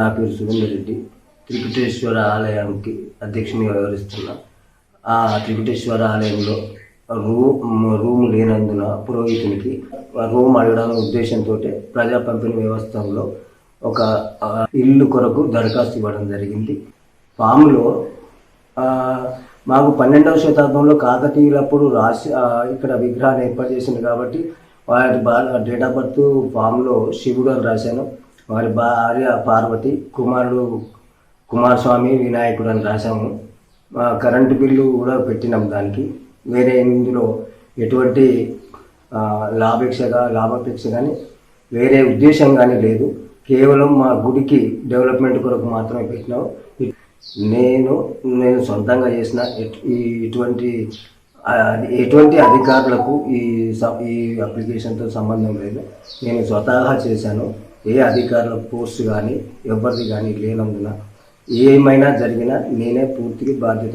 నా పేరు సురేందర్ రెడ్డి. త్రికుటేశ్వర ఆలయానికి అధ్యక్షునిగా వ్యవహరిస్తున్నా. ఆ త్రికుటేశ్వర ఆలయంలో రూమ్ లేనందున పురోహితునికి రూమ్ అడగడం ఉద్దేశంతో ప్రజా పంపిణీ వ్యవస్థలో ఒక ఇల్లు కొరకు దరఖాస్తు ఇవ్వడం జరిగింది. ఫామ్లో మాకు 12వ శతాబ్దంలో కాకతీయులప్పుడు రాసి ఇక్కడ విగ్రహాన్ని ఏర్పాటు చేసింది కాబట్టి వారి డేట్ ఆఫ్ బర్త్ ఫామ్లో శివుడు అని రాశాను. వారి భార్య పార్వతి, కుమారుడు కుమారస్వామి వినాయకుడు అని రాశాము. కరెంటు బిల్లు కూడా పెట్టినాం. దానికి వేరే ఇందులో ఎటువంటి లాభాపేక్ష కానీ వేరే ఉద్దేశం కానీ లేదు. కేవలం మా గుడికి డెవలప్మెంట్ కొరకు మాత్రమే పెట్టినాం. నేను సొంతంగా చేసిన ఎటువంటి అధికారులకు ఈ అప్లికేషన్తో సంబంధం లేదు. నేను స్వతహా చేశాను. ఏ అధికారుల పోస్ట్ కానీ ఎవరిది కానీ లేనందున ఏమైనా జరిగినా నేనే పూర్తిగా బాధ్యత